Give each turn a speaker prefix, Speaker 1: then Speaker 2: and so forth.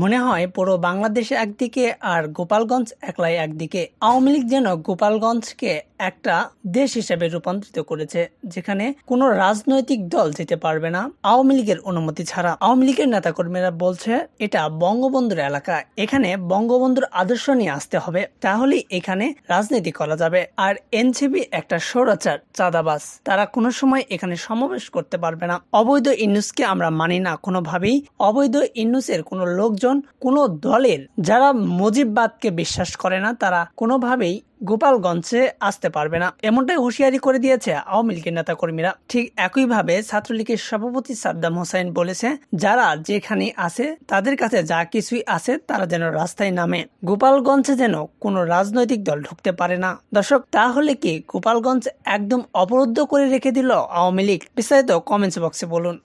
Speaker 1: মনে হয় পুরো বাংলাদেশে একদিকে আর গোপালগঞ্জ একলাই একদিকে। আওয়ামী লীগ যেন গোপালগঞ্জকে একটা দেশ হিসেবে রূপান্তরিত করেছে, যেখানে কোনো রাজনৈতিক দল যেতে পারবে না আওয়ামী লীগের অনুমতি ছাড়া। আওয়ামী লীগের নেতাকর্মীরা বলছে এটা বঙ্গবন্ধুর এলাকা, এখানে বঙ্গবন্ধুর আদর্শ নিয়ে আসতে হবে, তাহলেই এখানে রাজনীতি করা যাবে। আর এনসিপি একটা স্বৈরাচার, চাঁদাবাজ, তারা কোনো সময় এখানে সমাবেশ করতে পারবে না। অবৈধ ইউনূসকে আমরা মানি না কোনোভাবেই। অবৈধ ইউনূসের কোনো লোকজন, কোনো দলের যারা মুজিববাদকে বিশ্বাস করে না, তারা কোনোভাবেই গোপালগঞ্জে আসতে পারবে না, এমনটাই হুঁশিয়ারি করে দিয়েছে আওয়ামী লীগের নেতাকর্মীরা। ঠিক একইভাবে ছাত্রলীগের সভাপতি সাদ্দাম হোসেন বলেছে, যারা যেখানে আছে তাদের কাছে যা কিছুই আছে তারা যেন রাস্তায় নামে, গোপালগঞ্জে যেন কোনো রাজনৈতিক দল ঢুকতে পারে না। দর্শক, তাহলে কি গোপালগঞ্জ একদম অবরুদ্ধ করে রেখে দিল আওয়ামী লীগ? বিস্তারিত কমেন্টস বক্সে বলুন।